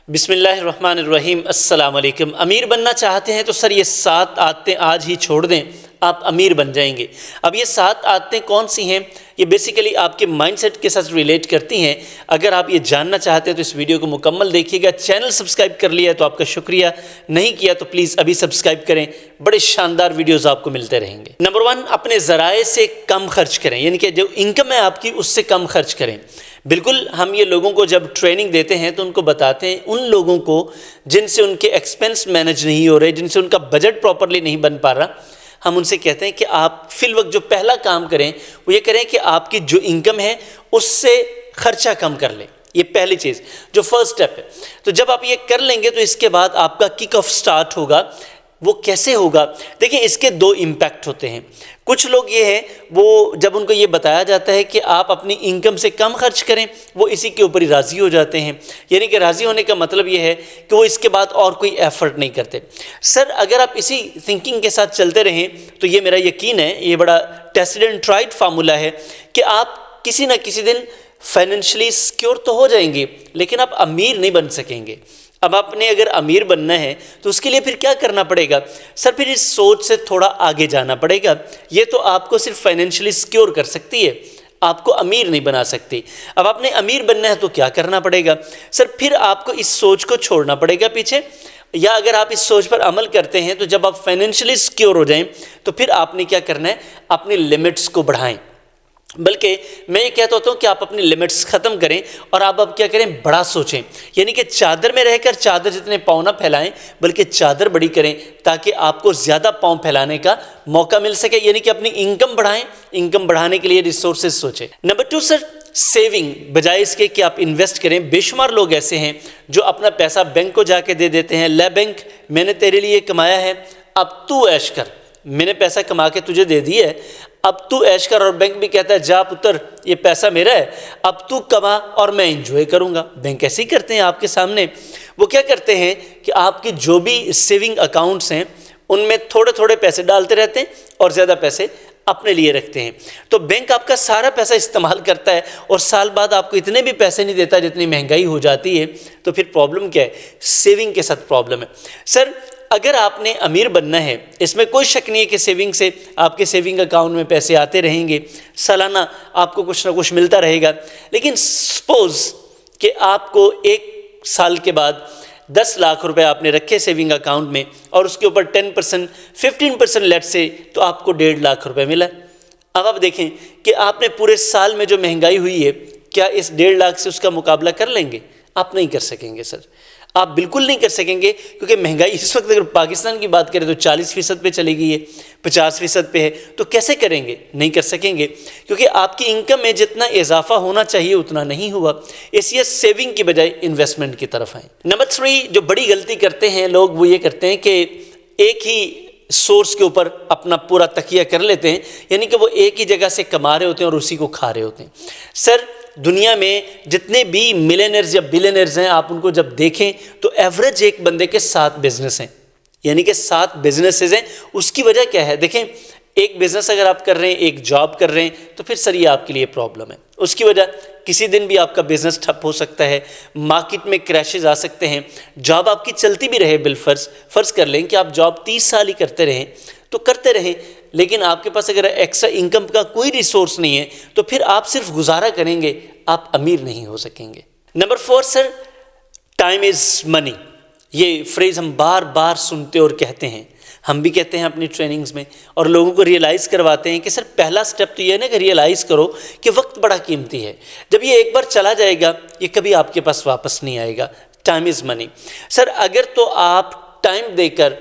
بسم اللہ الرحمن الرحیم۔ السلام علیکم۔ امیر بننا چاہتے ہیں تو سر یہ 7 عادتیں آج ہی چھوڑ دیں، آپ امیر بن جائیں گے۔ اب یہ 7 عادتیں کون سی ہیں؟ یہ بیسیکلی آپ کے مائنڈ سیٹ کے ساتھ ریلیٹ کرتی ہیں۔ اگر آپ یہ جاننا چاہتے ہیں تو اس ویڈیو کو مکمل دیکھیے گا۔ چینل سبسکرائب کر لیا ہے تو آپ کا شکریہ، نہیں کیا تو پلیز ابھی سبسکرائب کریں، بڑے شاندار ویڈیوز آپ کو ملتے رہیں گے۔ نمبر 1، اپنے ذرائع سے کم خرچ کریں، یعنی کہ جو انکم ہے آپ کی اس سے کم خرچ کریں۔ بالکل ہم یہ لوگوں کو جب ٹریننگ دیتے ہیں تو ان کو بتاتے ہیں، ان لوگوں کو جن سے ان کے ایکسپنس مینج نہیں ہو رہے، جن سے ان کا بجٹ پراپرلی نہیں بن پا رہا، ہم ان سے کہتے ہیں کہ آپ فی الوقت جو پہلا کام کریں وہ یہ کریں کہ آپ کی جو انکم ہے اس سے خرچہ کم کر لیں۔ یہ پہلی چیز جو فرسٹ سٹیپ ہے۔ تو جب آپ یہ کر لیں گے تو اس کے بعد آپ کا کک آف سٹارٹ ہوگا۔ وہ کیسے ہوگا؟ دیکھیں اس کے 2 امپیکٹ ہوتے ہیں۔ کچھ لوگ یہ ہیں، وہ جب ان کو یہ بتایا جاتا ہے کہ آپ اپنی انکم سے کم خرچ کریں، وہ اسی کے اوپر ہی راضی ہو جاتے ہیں۔ یعنی کہ راضی ہونے کا مطلب یہ ہے کہ وہ اس کے بعد اور کوئی ایفرٹ نہیں کرتے۔ سر اگر آپ اسی تھنکنگ کے ساتھ چلتے رہیں تو یہ میرا یقین ہے، یہ بڑا ٹیسٹڈ اینڈ ٹرائڈ فارمولا ہے کہ آپ کسی نہ کسی دن فائنینشلی سیکیور تو ہو جائیں گے، لیکن آپ امیر نہیں بن سکیں گے۔ اب آپ نے اگر امیر بننا ہے تو اس کے لیے پھر کیا کرنا پڑے گا؟ سر پھر اس سوچ سے تھوڑا آگے جانا پڑے گا۔ یہ تو آپ کو صرف فائنینشلی سیکیور کر سکتی ہے، آپ کو امیر نہیں بنا سکتی۔ اب آپ نے امیر بننا ہے تو کیا کرنا پڑے گا؟ سر پھر آپ کو اس سوچ کو چھوڑنا پڑے گا پیچھے، یا اگر آپ اس سوچ پر عمل کرتے ہیں تو جب آپ فائنینشلی سیکیور ہو جائیں تو پھر آپ نے کیا کرنا ہے؟ اپنی لمٹس کو بڑھائیں۔ بلکہ میں یہ کہتا ہوتا ہوں کہ آپ اپنی لمٹس ختم کریں اور آپ اب کیا کریں؟ بڑا سوچیں۔ یعنی کہ چادر میں رہ کر چادر جتنے پاؤں نہ پھیلائیں، بلکہ چادر بڑی کریں تاکہ آپ کو زیادہ پاؤں پھیلانے کا موقع مل سکے۔ یعنی کہ اپنی انکم بڑھائیں، انکم بڑھانے کے لیے ریسورسز سوچیں۔ نمبر 2 سر، سیونگ، بجائے اس کے کہ آپ انویسٹ کریں۔ بے شمار لوگ ایسے ہیں جو اپنا پیسہ بینک کو جا کے دے دیتے ہیں، لے بینک میں نے تیرے لیے کمایا ہے، اب تو عیش کر، میں نے پیسہ کما کے تجھے دے دیا ہے، اب تو عیش کر۔ اور بینک بھی کہتا ہے جا پتر یہ پیسہ میرا ہے، اب تو کما اور میں انجوائے کروں گا۔ بینک ایسے ہی کرتے ہیں آپ کے سامنے۔ وہ کیا کرتے ہیں کہ آپ کے جو بھی سیونگ اکاؤنٹس ہیں ان میں تھوڑے تھوڑے پیسے ڈالتے رہتے ہیں اور زیادہ پیسے اپنے لیے رکھتے ہیں۔ تو بینک آپ کا سارا پیسہ استعمال کرتا ہے اور سال بعد آپ کو اتنے بھی پیسے نہیں دیتا جتنی مہنگائی ہو جاتی ہے۔ تو پھر پرابلم کیا ہے؟ سیونگ کے ساتھ پرابلم ہے۔ سر اگر آپ نے امیر بننا ہے، اس میں کوئی شک نہیں ہے کہ سیونگ سے آپ کے سیونگ اکاؤنٹ میں پیسے آتے رہیں گے، سالانہ آپ کو کچھ نہ کچھ ملتا رہے گا۔ لیکن سپوز کہ آپ کو 1 سال کے بعد 10 لاکھ روپے آپ نے رکھے سیونگ اکاؤنٹ میں اور اس کے اوپر 10% 15% لیٹ سے، تو آپ کو 1.5 لاکھ روپے ملا۔ اب آپ دیکھیں کہ آپ نے پورے سال میں جو مہنگائی ہوئی ہے، کیا اس 1.5 لاکھ سے اس کا مقابلہ کر لیں گے؟ آپ نہیں کر سکیں گے سر، آپ بالکل نہیں کر سکیں گے، کیونکہ مہنگائی اس وقت اگر پاکستان کی بات کریں تو 40% پہ چلی گئی ہے، 50% پہ ہے، تو کیسے کریں گے؟ نہیں کر سکیں گے، کیونکہ آپ کی انکم میں جتنا اضافہ ہونا چاہیے اتنا نہیں ہوا۔ اس لیے سیونگ کی بجائے انویسٹمنٹ کی طرف آئیں۔ نمبر 3 جو بڑی غلطی کرتے ہیں لوگ، وہ یہ کرتے ہیں کہ ایک ہی سورس کے اوپر اپنا پورا تکیہ کر لیتے ہیں، یعنی کہ وہ ایک ہی جگہ سے کما رہے ہوتے ہیں اور اسی کو کھا رہے ہوتے ہیں۔ سر دنیا میں جتنے بھی ملینئرز یا بلینئرز ہیں، آپ ان کو جب دیکھیں تو ایوریج ایک بندے کے 7 بزنس ہیں، یعنی کہ 7 بزنسز ہیں۔ اس کی وجہ کیا ہے؟ دیکھیں ایک بزنس اگر آپ کر رہے ہیں، ایک جاب کر رہے ہیں، تو پھر سر یہ آپ کے لیے پرابلم ہے۔ اس کی وجہ کسی دن بھی آپ کا بزنس ٹھپ ہو سکتا ہے، مارکیٹ میں کریشز آ سکتے ہیں، جاب آپ کی چلتی بھی رہے، فرض کر لیں کہ آپ جاب 30 سال ہی کرتے رہیں تو کرتے رہیں، لیکن آپ کے پاس اگر ایکسٹرا انکم کا کوئی ریسورس نہیں ہے تو پھر آپ صرف گزارا کریں گے، آپ امیر نہیں ہو سکیں گے۔ نمبر 4 سر، ٹائم از منی۔ یہ فریز ہم بار بار سنتے اور کہتے ہیں، ہم بھی کہتے ہیں اپنی ٹریننگز میں، اور لوگوں کو ریئلائز کرواتے ہیں کہ سر پہلا سٹیپ تو یہ ہے نا کہ ریئلائز کرو کہ وقت بڑا قیمتی ہے۔ جب یہ ایک بار چلا جائے گا یہ کبھی آپ کے پاس واپس نہیں آئے گا۔ ٹائم از منی۔ سر اگر تو آپ ٹائم دے کر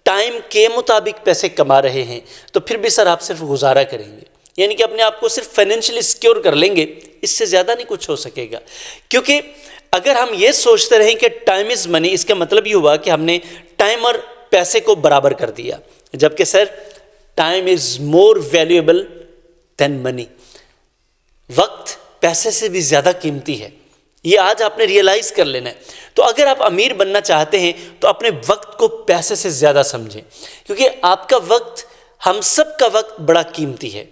ٹائم کے مطابق پیسے کما رہے ہیں تو پھر بھی سر آپ صرف گزارا کریں گے، یعنی کہ اپنے آپ کو صرف فائنینشلی سیکیور کر لیں گے، اس سے زیادہ نہیں کچھ ہو سکے گا۔ کیونکہ اگر ہم یہ سوچتے رہیں کہ ٹائم از منی، اس کا مطلب یہ ہوا کہ ہم نے ٹائم اور پیسے کو برابر کر دیا، جبکہ sir time is more valuable دین منی۔ وقت پیسے سے بھی زیادہ قیمتی ہے، یہ آج آپ نے ریئلائز کر لینا ہے۔ تو اگر آپ امیر بننا چاہتے ہیں تو اپنے وقت کو پیسے سے زیادہ سمجھیں، کیونکہ آپ کا وقت، ہم سب کا وقت بڑا قیمتی ہے۔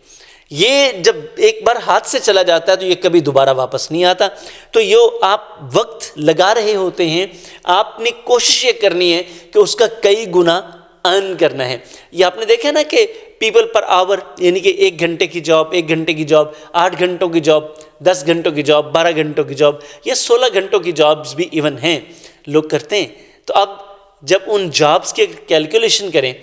یہ جب ایک بار ہاتھ سے چلا جاتا ہے تو یہ کبھی دوبارہ واپس نہیں آتا. تو یہ آپ وقت لگا رہے ہوتے ہیں، آپ نے کوشش یہ کرنی ہے کہ اس کا کئی گنا ارن کرنا ہے. یہ آپ نے دیکھا نا کہ پیپل پر آور، یعنی کہ 1 گھنٹے کی جاب، 1 گھنٹے کی جاب، 8 گھنٹوں کی جاب، 10 گھنٹوں کی جاب، 12 گھنٹوں کی جاب، یا 16 گھنٹوں کی جابز بھی ایون ہیں لوگ کرتے ہیں. تو اب جب ان جابز کے کیلکولیشن کریں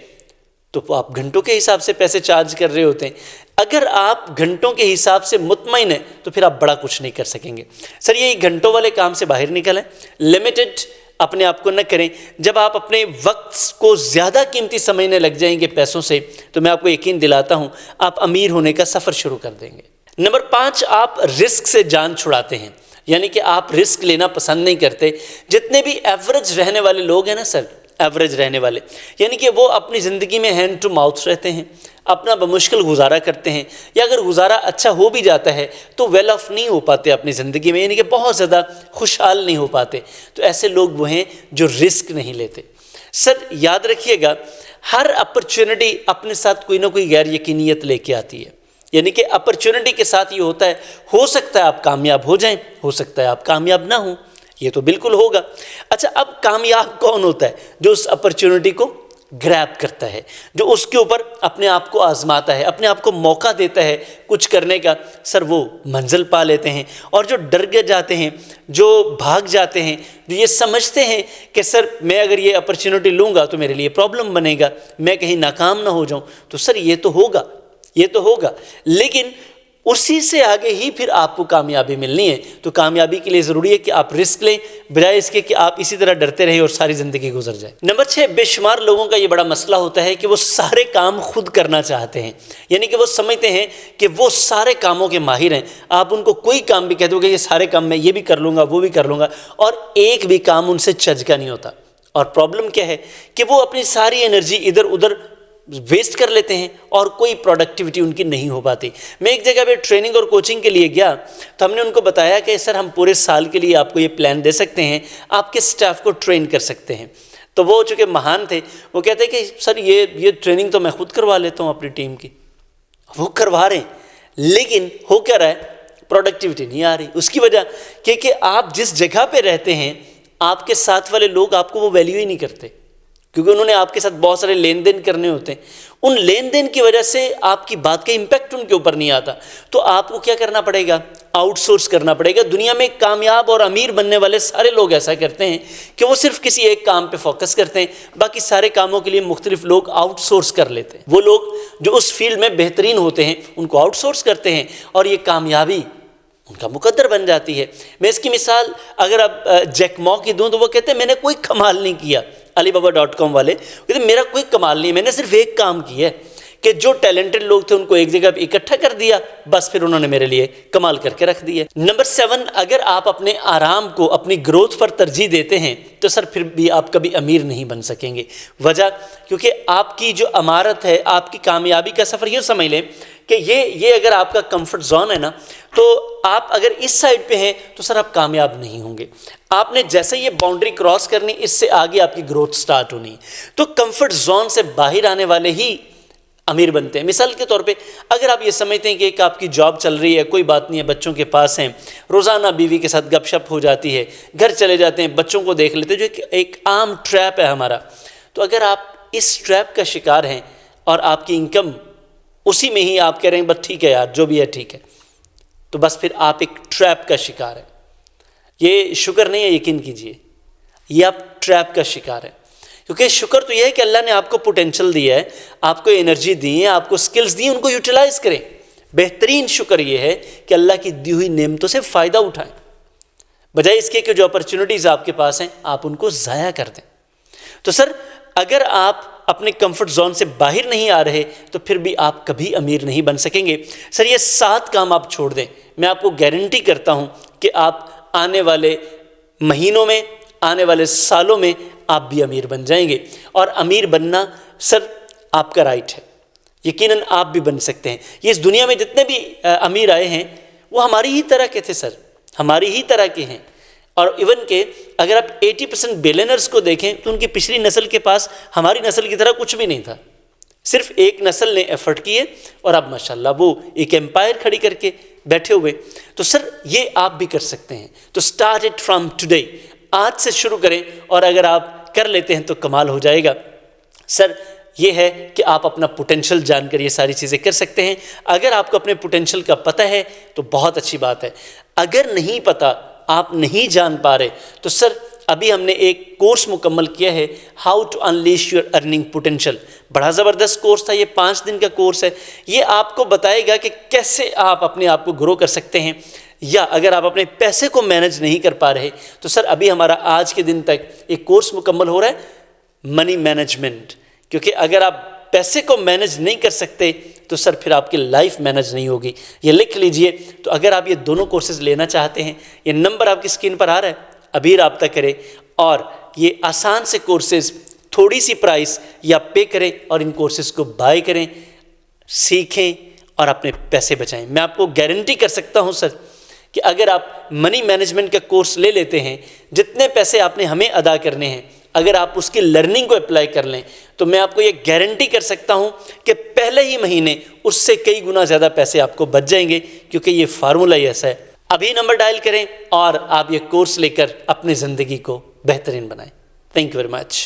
تو آپ گھنٹوں کے حساب سے پیسے چارج کر رہے ہوتے ہیں. اگر آپ گھنٹوں کے حساب سے مطمئن ہیں تو پھر آپ بڑا کچھ نہیں کر سکیں گے. سر یہ گھنٹوں والے کام سے باہر نکلیں، لمیٹڈ اپنے آپ کو نہ کریں. جب آپ اپنے وقت کو زیادہ قیمتی سمجھنے لگ جائیں گے پیسوں سے، تو میں آپ کو یقین دلاتا ہوں آپ امیر ہونے کا سفر شروع کر دیں گے. نمبر 5، آپ رسک سے جان چھڑاتے ہیں، یعنی کہ آپ رسک لینا پسند نہیں کرتے. جتنے بھی ایوریج رہنے والے لوگ ہیں نا سر، ایوریج رہنے والے، یعنی کہ وہ اپنی زندگی میں ہینڈ ٹو ماؤتھ رہتے ہیں، اپنا بمشکل گزارا کرتے ہیں، یا اگر گزارا اچھا ہو بھی جاتا ہے تو ویل آف نہیں ہو پاتے اپنی زندگی میں، یعنی کہ بہت زیادہ خوشحال نہیں ہو پاتے. تو ایسے لوگ وہ ہیں جو رسک نہیں لیتے. سر یاد رکھیے گا، ہر اپرچونٹی اپنے ساتھ کوئی نہ کوئی غیر یقینیت لے کے آتی ہے. یعنی کہ اپرچونٹی کے ساتھ یہ ہوتا ہے، ہو سکتا ہے آپ کامیاب ہو جائیں، ہو سکتا ہے آپ کامیاب نہ ہوں، یہ تو بالکل ہوگا. اچھا، اب کامیاب کون ہوتا ہے؟ جو اس اپرچونٹی کو گریب کرتا ہے، جو اس کے اوپر اپنے آپ کو آزماتا ہے، اپنے آپ کو موقع دیتا ہے کچھ کرنے کا. سر وہ منزل پا لیتے ہیں. اور جو ڈر گئے جاتے ہیں، جو بھاگ جاتے ہیں، جو یہ سمجھتے ہیں کہ سر میں اگر یہ اپرچونٹی لوں گا تو میرے لیے پرابلم بنے گا، میں کہیں ناکام نہ ہو جاؤں، تو سر یہ تو ہوگا، یہ تو ہوگا، لیکن اسی سے آگے ہی پھر آپ کو کامیابی ملنی ہے. تو کامیابی کے لیے ضروری ہے کہ آپ رسک لیں، بجائے اس کے کہ آپ اسی طرح ڈرتے رہیں اور ساری زندگی گزر جائے. نمبر 6، بے شمار لوگوں کا یہ بڑا مسئلہ ہوتا ہے کہ وہ سارے کام خود کرنا چاہتے ہیں. یعنی کہ وہ سمجھتے ہیں کہ وہ سارے کاموں کے ماہر ہیں. آپ ان کو کوئی کام بھی کہہ دو گے، یہ سارے کام میں یہ بھی کر لوں گا، وہ بھی کر لوں گا، اور ایک بھی کام ان سے چج کا نہیں ہوتا. اور پرابلم کیا ہے کہ وہ اپنی ساری انرجی ادھر ادھر ویسٹ کر لیتے ہیں اور کوئی پروڈکٹیوٹی ان کی نہیں ہو پاتی. میں ایک جگہ پہ ٹریننگ اور کوچنگ کے لیے گیا تو ہم نے ان کو بتایا کہ سر ہم پورے سال کے لیے آپ کو یہ پلان دے سکتے ہیں، آپ کے سٹاف کو ٹرین کر سکتے ہیں. تو وہ چونکہ مہان تھے، وہ کہتے ہیں کہ سر یہ ٹریننگ تو میں خود کروا لیتا ہوں اپنی ٹیم کی. وہ کروا رہے ہیں، لیکن ہو کیا رہا ہے؟ پروڈکٹیوٹی نہیں آ رہی. اس کی وجہ کہ آپ جس جگہ پہ رہتے ہیں، آپ کے ساتھ والے لوگ آپ کو وہ ویلیو ہی نہیں کرتے، کیونکہ انہوں نے آپ کے ساتھ بہت سارے لین دین کرنے ہوتے ہیں. ان لین دین کی وجہ سے آپ کی بات کا امپیکٹ ان کے اوپر نہیں آتا. تو آپ کو کیا کرنا پڑے گا؟ آؤٹ سورس کرنا پڑے گا. دنیا میں کامیاب اور امیر بننے والے سارے لوگ ایسا کرتے ہیں کہ وہ صرف کسی ایک کام پہ فوکس کرتے ہیں، باقی سارے کاموں کے لیے مختلف لوگ آؤٹ سورس کر لیتے ہیں. وہ لوگ جو اس فیلڈ میں بہترین ہوتے ہیں ان کو آؤٹ سورس کرتے ہیں، اور یہ کامیابی ان کا مقدر بن جاتی ہے. میں اس کی مثال اگر اب جیک ما کی دوں تو وہ کہتے ہیں میں نے کوئی کمال نہیں کیا. alibaba.com والے کہتے ہیں میرا کوئی کمال نہیں، میں نے صرف ایک کام کیا ہے کہ جو ٹیلنٹڈ لوگ تھے ان کو ایک جگہ پہ اکٹھا کر دیا، بس پھر انہوں نے میرے لیے کمال کر کے رکھ دیا. نمبر 7، اگر آپ اپنے آرام کو اپنی گروتھ پر ترجیح دیتے ہیں تو سر پھر بھی آپ کبھی امیر نہیں بن سکیں گے. وجہ کیونکہ آپ کی جو امارت ہے، آپ کی کامیابی کا سفر یہ سمجھ لیں کہ یہ اگر آپ کا کمفرٹ زون ہے نا، تو آپ اگر اس سائڈ پہ ہیں تو سر آپ کامیاب نہیں ہوں گے. آپ نے جیسے یہ باؤنڈری کراس کرنی، اس سے آگے آپ کی گروتھ سٹارٹ ہونی. تو کمفرٹ زون سے باہر آنے والے ہی امیر بنتے ہیں. مثال کے طور پہ اگر آپ یہ سمجھتے ہیں کہ ایک آپ کی جاب چل رہی ہے، کوئی بات نہیں ہے، بچوں کے پاس ہیں، روزانہ بیوی کے ساتھ گپ شپ ہو جاتی ہے، گھر چلے جاتے ہیں، بچوں کو دیکھ لیتے ہیں، جو ایک عام ٹریپ ہے ہمارا. تو اگر آپ اس ٹریپ کا شکار ہیں اور آپ کی انکم اسی میں ہی آپ کہہ رہے ہیں بس ٹھیک ہے یار جو بھی ہے ٹھیک ہے، تو بس پھر آپ ایک ٹریپ کا شکار ہیں. یہ شکر نہیں ہے، یقین کیجئے یہ آپ ٹریپ کا شکار ہیں. کیونکہ شکر تو یہ ہے کہ اللہ نے آپ کو پوٹینشل دیا ہے، آپ کو انرجی دی ہے، آپ کو سکلز دی ہیں، ان کو یوٹیلائز کریں. بہترین شکر یہ ہے کہ اللہ کی دی ہوئی نعمتوں سے فائدہ اٹھائیں، بجائے اس کے کہ جو اپرچونٹیز آپ کے پاس ہیں آپ ان کو ضائع کر دیں. تو سر اگر آپ اپنے کمفرٹ زون سے باہر نہیں آ رہے تو پھر بھی آپ کبھی امیر نہیں بن سکیں گے. سر یہ 7 کام آپ چھوڑ دیں، میں آپ کو گارنٹی کرتا ہوں کہ آپ آنے والے مہینوں میں، آنے والے سالوں میں آپ بھی امیر بن جائیں گے. اور امیر بننا سر آپ کا رائٹ ہے، یقیناً آپ بھی بن سکتے ہیں. یہ اس دنیا میں جتنے بھی امیر آئے ہیں وہ ہماری ہی طرح کے تھے سر، ہماری ہی طرح کے ہیں. اور ایون کہ اگر آپ 80% بلینرز کو دیکھیں تو ان کی پچھلی نسل کے پاس ہماری نسل کی طرح کچھ بھی نہیں تھا. صرف ایک نسل نے ایفرٹ کیے اور اب ماشاءاللہ وہ ایک ایمپائر کھڑی کر کے بیٹھے ہوئے. تو سر یہ آپ بھی کر سکتے ہیں. تو اسٹارٹ اٹ فرام ٹوڈے، آج سے شروع کریں، اور اگر آپ کر لیتے ہیں تو کمال ہو جائے گا. سر یہ ہے کہ آپ اپنا پوٹینشل جان کر یہ ساری چیزیں کر سکتے ہیں. اگر آپ کو اپنے پوٹینشل کا پتہ ہے تو بہت اچھی بات ہے. اگر نہیں پتہ، آپ نہیں جان پا رہے، تو سر ابھی ہم نے ایک کورس مکمل کیا ہے، how to unleash your earning potential. بڑا زبردست کورس تھا، یہ 5 دن کا کورس ہے. یہ آپ کو بتائے گا کہ کیسے آپ اپنے آپ کو گرو کر سکتے ہیں. یا اگر آپ اپنے پیسے کو مینج نہیں کر پا رہے تو سر ابھی ہمارا آج کے دن تک ایک کورس مکمل ہو رہا ہے، منی مینجمنٹ. کیونکہ اگر آپ پیسے کو مینج نہیں کر سکتے تو سر پھر آپ کی لائف مینج نہیں ہوگی. یہ لکھ لیجئے. تو اگر آپ یہ دونوں کورسز لینا چاہتے ہیں، یہ نمبر آپ کی اسکرین پر آ رہا ہے، ابھی رابطہ کریں اور یہ آسان سے کورسز تھوڑی سی پرائس یا پے کریں اور ان کورسز کو بائی کریں، سیکھیں اور اپنے پیسے بچائیں. میں آپ کو گارنٹی کر سکتا ہوں سر کہ اگر آپ منی مینجمنٹ کا کورس لے لیتے ہیں، جتنے پیسے آپ نے ہمیں ادا کرنے ہیں، اگر آپ اس کی لرننگ کو اپلائی کر لیں تو میں آپ کو یہ گارنٹی کر سکتا ہوں کہ پہلے ہی مہینے اس سے کئی گنا زیادہ پیسے آپ کو بچ جائیں گے، کیونکہ یہ فارمولہ ہی ایسا ہے. ابھی نمبر ڈائل کریں اور آپ یہ کورس لے کر اپنی زندگی کو بہترین بنائیں. Thank you very much.